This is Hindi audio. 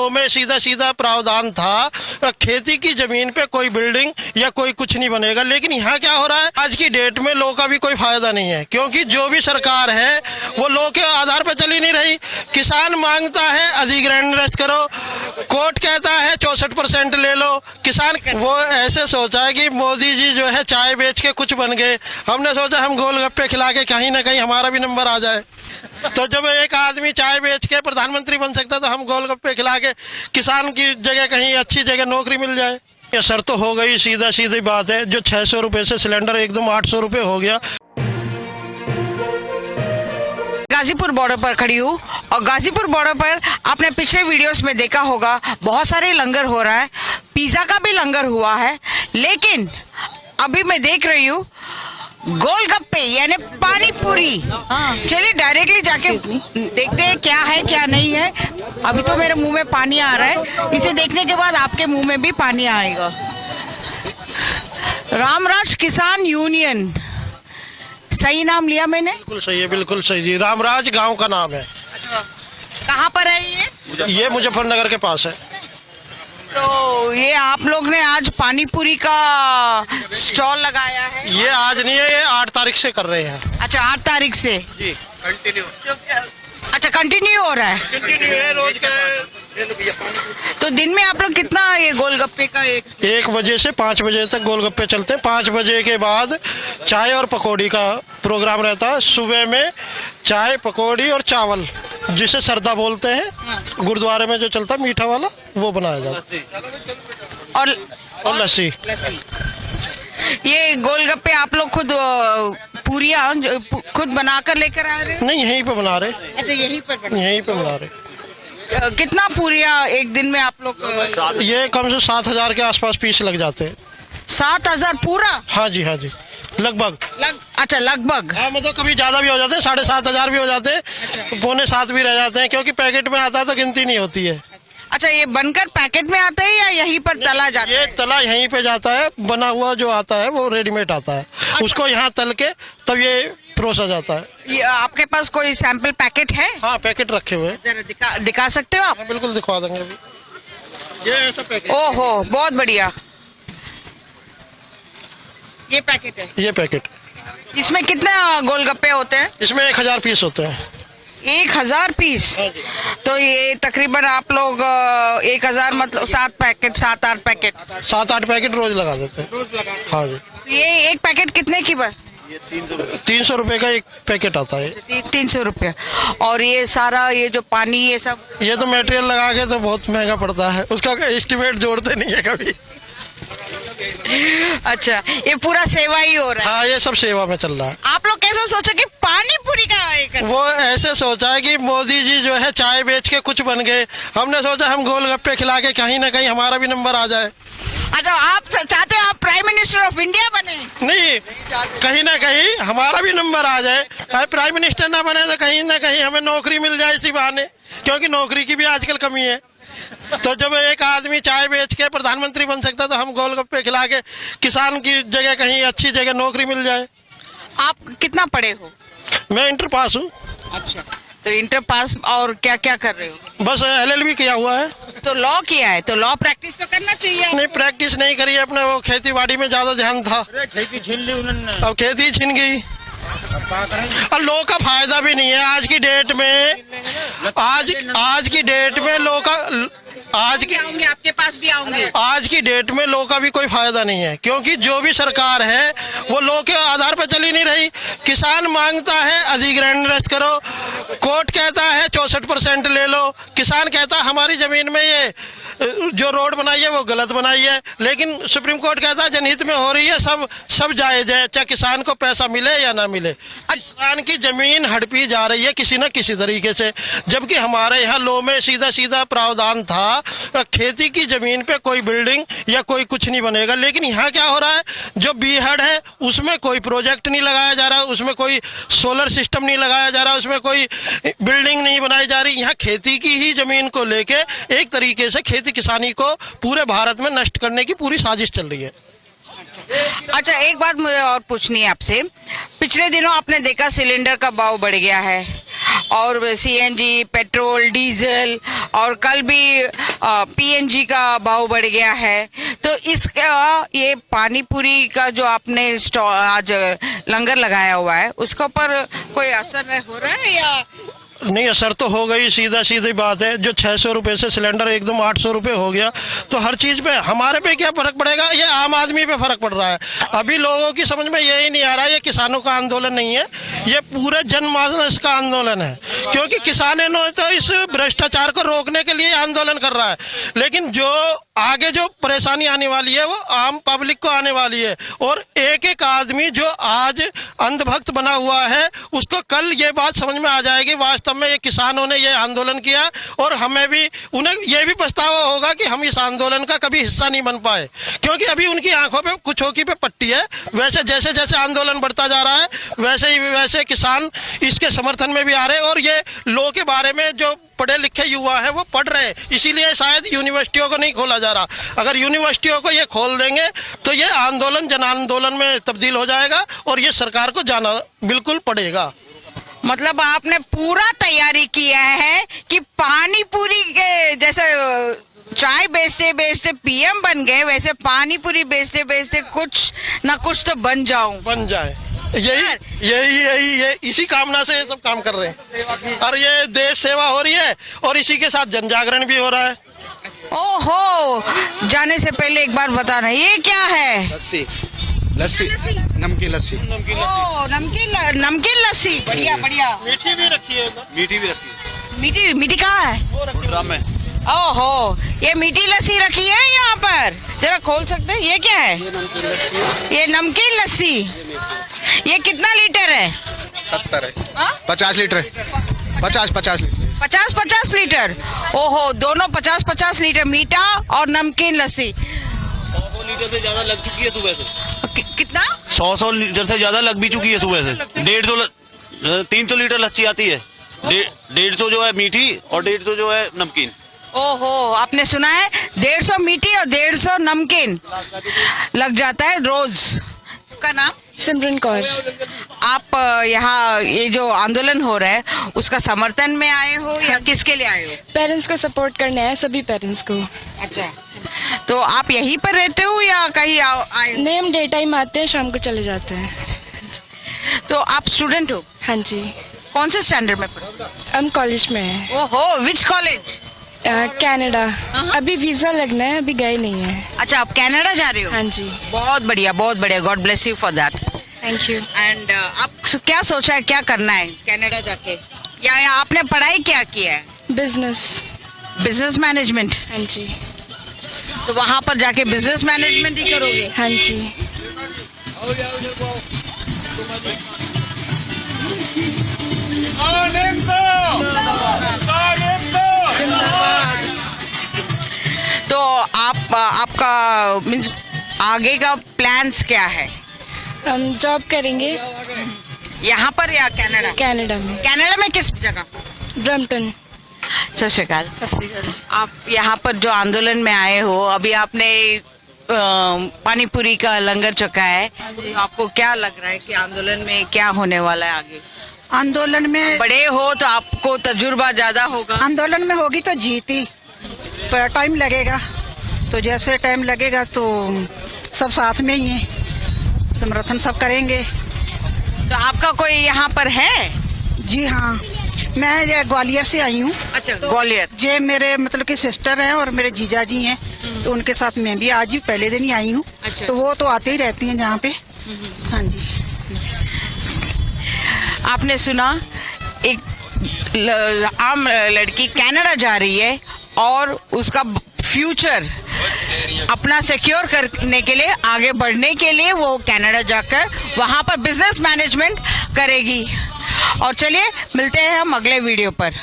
लॉ में सीधा सीधा प्रावधान था, खेती की जमीन पे कोई बिल्डिंग या कोई कुछ नहीं बनेगा। लेकिन यहाँ क्या हो रहा है, आज की डेट में लॉ का भी कोई फायदा नहीं है, क्योंकि जो भी सरकार है वो लॉ के आधार पर चली नहीं रही। किसान मांगता है अधिग्रहण रद्द करो, कोर्ट कहता है 64% ले लो। किसान वो ऐसे सोचा है कि मोदी जी जो है चाय बेच के कुछ बन गए, हमने सोचा हम गोलगप्पे खिला के कहीं ना कहीं हमारा भी नंबर आ जाए। तो जब एक आदमी चाय बेच के प्रधानमंत्री बन सकता तो हम गोलगप्पे खिला के किसान की जगह कहीं अच्छी जगह नौकरी मिल जाए। ये सर तो हो गई, सीधा सीधी बात है, जो 600 रुपये से सिलेंडर एकदम 800 रुपये हो गया। गाजीपुर बॉर्डर पर खड़ी हूँ और गाजीपुर बॉर्डर पर आपने पिछले वीडियोस में देखा होगा बहुत सारे लंगर हो रहा है, पिज्जा का भी लंगर हुआ है, लेकिन अभी मैं देख रही हूँ गोलगप्पे यानी पानी पूरी। चलिए डायरेक्टली जाके देखते हैं क्या है क्या नहीं है। अभी तो मेरे मुंह में पानी आ रहा है, इसे देखने के बाद आपके मुंह में भी पानी आएगा। रामराज किसान यूनियन, सही नाम लिया मैंने? बिल्कुल सही है, बिल्कुल सही जी। रामराज गांव का नाम है। कहाँ पर है ये? मुजफ्फरनगर के पास है। तो ये आप लोग ने आज पानी पूरी का स्टॉल लगाया है? ये आज नहीं है, ये 8 तारीख से कर रहे हैं। अच्छा 8 तारीख से जी कंटिन्यू। अच्छा कंटिन्यू हो रहा है? कंटिन्यू है रोज का। तो दिन में आप लोग कितना ये गोलगप्पे का 1 बजे से 5 बजे तक गोलगप्पे चलते हैं। 5 बजे के बाद चाय और पकौड़ी का प्रोग्राम रहता है। सुबह में चाय पकौड़ी और चावल, जिसे सरदा बोलते हैं, गुरुद्वारे में जो चलता है मीठा वाला, वो बनाया जाता है, और लस्सी। ये गोलगप्पे आप लोग खुद पूरियाँ खुद बनाकर लेकर आ रहे हैं? नहीं, यहीं पे बना रहे। अच्छा यहीं पर बना रहे। कितना पूरियाँ एक दिन में आप लोग? ये कम से 7,000 के आसपास पीस लग जाते हैं। 7,000 पूरा? हाँ जी, हाँ जी, लगभग। अच्छा लगभग। हाँ, मतलब कभी ज्यादा भी हो जाते हैं, 7,500 भी हो जाते हैं, अच्छा। 6.25 भी रह जाते हैं, क्योंकि पैकेट में आता है तो गिनती नहीं होती है। अच्छा ये बनकर पैकेट में आता है या यहीं पर तला जाता है? ये तला यहीं पे जाता है, बना हुआ जो आता है वो रेडीमेड आता है। अच्छा। उसको यहाँ तल के तब ये परोसा जाता है। ये आपके पास कोई सैंपल पैकेट है? हाँ, पैकेट रखे हुए हैं। जरा दिखा सकते हो आप? हाँ, बिल्कुल दिखवा देंगे अभी। ये ऐसा पैकेट। ओहो बहुत बढ़िया, ये पैकेट है। ये पैकेट। इसमें कितने गोलगप्पे होते हैं? इसमें 1,000 पीस होते हैं। 1,000 पीस? तो ये तकरीबन आप लोग 1,000 मतलब 7 पैकेट, 7-8 पैकेट? 7-8 पैकेट रोज लगा देते हैं। रोज लगा? हाँ जी। ये एक पैकेट कितने की? 300 रुपए का एक पैकेट आता है। 300 रुपये। और ये सारा ये जो पानी ये सब? ये तो मटेरियल लगा के तो बहुत महंगा पड़ता है, उसका एस्टिमेट जोड़ते नहीं है कभी। अच्छा ये पूरा सेवा ही हो रहा है? हाँ, ये सब सेवा में चल रहा है। आप लोग कैसे सोचा कि पानी पूरी का वो ऐसे सोचा है कि मोदी जी जो है चाय बेच के कुछ बन गए, हमने सोचा हम गोलगप्पे खिला के कहीं ना कहीं हमारा भी नंबर आ जाए। अच्छा आप चाहते हो आप प्राइम मिनिस्टर ऑफ इंडिया बने? नहीं, कहीं ना कहीं हमारा भी नंबर आ जाए। प्राइम मिनिस्टर ना बने तो कहीं ना कहीं हमें नौकरी मिल जाए इसी बहाने, क्योंकि नौकरी की भी आजकल कमी है। तो जब एक आदमी चाय बेच के प्रधानमंत्री बन सकता तो हम गोलगप्पे खिला के किसान की जगह कहीं अच्छी जगह नौकरी मिल जाए। आप कितना पढ़े हो? मैं इंटर पास हूँ। अच्छा तो इंटर पास और क्या क्या कर रहे हो? बस LLB किया हुआ है। तो लॉ किया है, तो लॉ प्रैक्टिस तो करना चाहिए। नहीं, प्रैक्टिस नहीं करी, अपने वो खेती बाड़ी में ज्यादा ध्यान था। खेती छीन ली उन्होंने, अब खेती छिन गई और लॉ का फायदा भी नहीं है आज की डेट में। आज की डेट में लॉ का आऊंगे आपके पास भी आऊंगे। आज की डेट में लॉ का भी कोई फायदा नहीं है, क्योंकि जो भी सरकार है वो लॉ के आधार पर चली नहीं रही। किसान मांगता है अधिग्रहण रद्द करो, कोर्ट कहता है 64% ले लो। किसान कहता है हमारी जमीन में ये जो रोड बनाई है वो गलत बनाई है, लेकिन सुप्रीम कोर्ट कहता है जनहित में हो रही है, सब जायज है, चाहे किसान को पैसा मिले या ना मिले। किसान की जमीन हड़पी जा रही है किसी न किसी तरीके से, जबकि हमारे यहाँ लॉ में सीधा सीधा प्रावधान था, खेती की जमीन पे कोई बिल्डिंग या कोई कुछ नहीं बनेगा। लेकिन यहाँ क्या हो रहा है, जो बीहड़ है उसमें कोई प्रोजेक्ट नहीं लगाया जा रहा, उसमें कोई सोलर सिस्टम नहीं लगाया जा रहा, उसमें कोई बिल्डिंग नहीं बनाई जा रही। यहाँ खेती की ही जमीन को लेके एक तरीके से खेती किसानी को पूरे भारत में नष्ट करने की पूरी साजिश चल रही है। अच्छा एक बात मुझे और पूछनी है आपसे, पिछले दिनों आपने देखा सिलेंडर का भाव बढ़ गया है और सीएनजी, पेट्रोल, डीजल और कल भी पीएनजी का भाव बढ़ गया है। तो इसका ये पानी पूरी का जो आपने आज लंगर लगाया हुआ है उसके ऊपर कोई असर हो रहा है या नहीं? असर तो हो गई, सीधी बात है। जो 600 रुपये से सिलेंडर एकदम 800 रुपये हो गया, तो हर चीज़ पे हमारे पे क्या फ़र्क पड़ेगा? ये आम आदमी पे फ़र्क पड़ रहा है। अभी लोगों की समझ में यही नहीं आ रहा है, ये किसानों का आंदोलन नहीं है, ये पूरे जनमानस का आंदोलन है। क्योंकि किसानों तो इस भ्रष्टाचार को रोकने के लिए आंदोलन कर रहा है, लेकिन जो आगे जो परेशानी आने वाली है वो आम पब्लिक को आने वाली है। और एक एक आदमी जो आज अंधभक्त बना हुआ है उसको कल ये बात समझ में आ जाएगी वास्तव में ये किसानों ने ये आंदोलन किया, और हमें भी उन्हें ये भी पछतावा होगा कि हम इस आंदोलन का कभी हिस्सा नहीं बन पाए। क्योंकि अभी उनकी आंखों पे कुछ होकी पे पट्टी है। वैसे जैसे जैसे आंदोलन बढ़ता जा रहा है वैसे किसान इसके समर्थन में भी आ रहे हैं, और ये लॉ के बारे में जो पढ़े लिखे युवा है वो पढ़ रहे हैं, इसीलिए शायद यूनिवर्सिटियों को नहीं खोला जा रहा। अगर यूनिवर्सिटियों को ये खोल देंगे तो ये आंदोलन जन आंदोलन में तब्दील हो जाएगा, और ये सरकार को जाना बिल्कुल पड़ेगा। मतलब आपने पूरा तैयारी किया है कि पानी पूरी के जैसे चाय बेचते बेचते पीएम बन गए, वैसे पानी पूरी बेचते बेचते कुछ ना कुछ तो बन जाए। यही इसी कामना से ये सब काम कर रहे हैं, और ये देश सेवा हो रही है और इसी के साथ जन जागरण भी हो रहा है। ओहो, जाने से पहले एक बार बताना ये क्या है? लस्सी, नमकीन लस्सी। नमकीन लस्सी, बढ़िया। मीठी भी रखी है। मीठी कहाँ है? ड्रम में। ओहो, ये मीठी लस्सी रखी है यहाँ पर, जरा खोल सकते हैं? ये क्या है? ये नमकीन लस्सी। ये कितना लीटर है? 70 है। 50 लीटर है। 50 लीटर। 50 लीटर। ओहो, दोनों 50 लीटर मीठा और नमकीन लस्सी। 100 लीटर से ज्यादा लग चुकी है सुबह से। कितना? 100 लीटर से ज्यादा लग भी चुकी है सुबह से। 300 लीटर लस्सी आती है। 150 जो है मीठी और 150 जो है नमकीन। ओहो, आपने सुना है, 150 मीठी और 150 नमकीन लग जाता है रोज। का नाम? सिमरन कौर। आप यहाँ ये जो आंदोलन हो रहा है उसका समर्थन में आए हो या किसके लिए आए हो? पेरेंट्स को सपोर्ट करने आए, सभी पेरेंट्स को। अच्छा, तो आप यहीं पर रहते हो या कहीं आए हो? नहीं, हम डे टाइम आते हैं, शाम को चले जाते हैं। तो आप स्टूडेंट हो? हाँ जी। कौन से स्टैंडर्ड में पढ़ते हो? हम कॉलेज में हैं। ओहो, विच कॉलेज? कनाडा। अभी वीजा लगना है, अभी गए नहीं है। अच्छा, आप कनाडा जा रहे हो? हाँ जी। बहुत बढ़िया। God bless you for that. Thank you. And आप क्या सोचा है, क्या करना है कनाडा जाके, या आपने पढ़ाई क्या किया है? Business management. हाँ जी। तो वहाँ पर जाके बिजनेस मैनेजमेंट ही करोगे? हाँ जी। तो आपका मीन्स आगे का प्लान्स क्या है? हम जॉब करेंगे यहाँ पर या कनाडा? कनाडा में। कनाडा में किस जगह? ब्रम्पटन। सत श्री अकाल। आप यहाँ पर जो आंदोलन में आए हो, अभी आपने पानी पूरी का लंगर चखा है, तो आपको क्या लग रहा है कि आंदोलन में क्या होने वाला है आगे? आंदोलन में बड़े हो तो आपको तजुर्बा ज्यादा होगा। आंदोलन में होगी तो जीती, पर टाइम लगेगा, तो जैसे टाइम लगेगा तो सब साथ में ही है, समर्थन सब करेंगे। तो आपका कोई यहाँ पर है? जी हाँ, मैं ये ग्वालियर से आई हूँ। अच्छा, ग्वालियर। ये मेरे मतलब कि सिस्टर हैं और मेरे जीजा जी हैं, तो उनके साथ मैं भी आज ही पहले दिन ही आई हूँ। अच्छा। तो वो तो आते ही रहती हैं यहाँ पे। हाँ जी। आपने सुना, एक आम लड़की कनाडा जा रही है और उसका फ्यूचर अपना सिक्योर करने के लिए, आगे बढ़ने के लिए वो कनाडा जाकर वहाँ पर बिजनेस मैनेजमेंट करेगी। और चलिए मिलते हैं हम अगले वीडियो पर।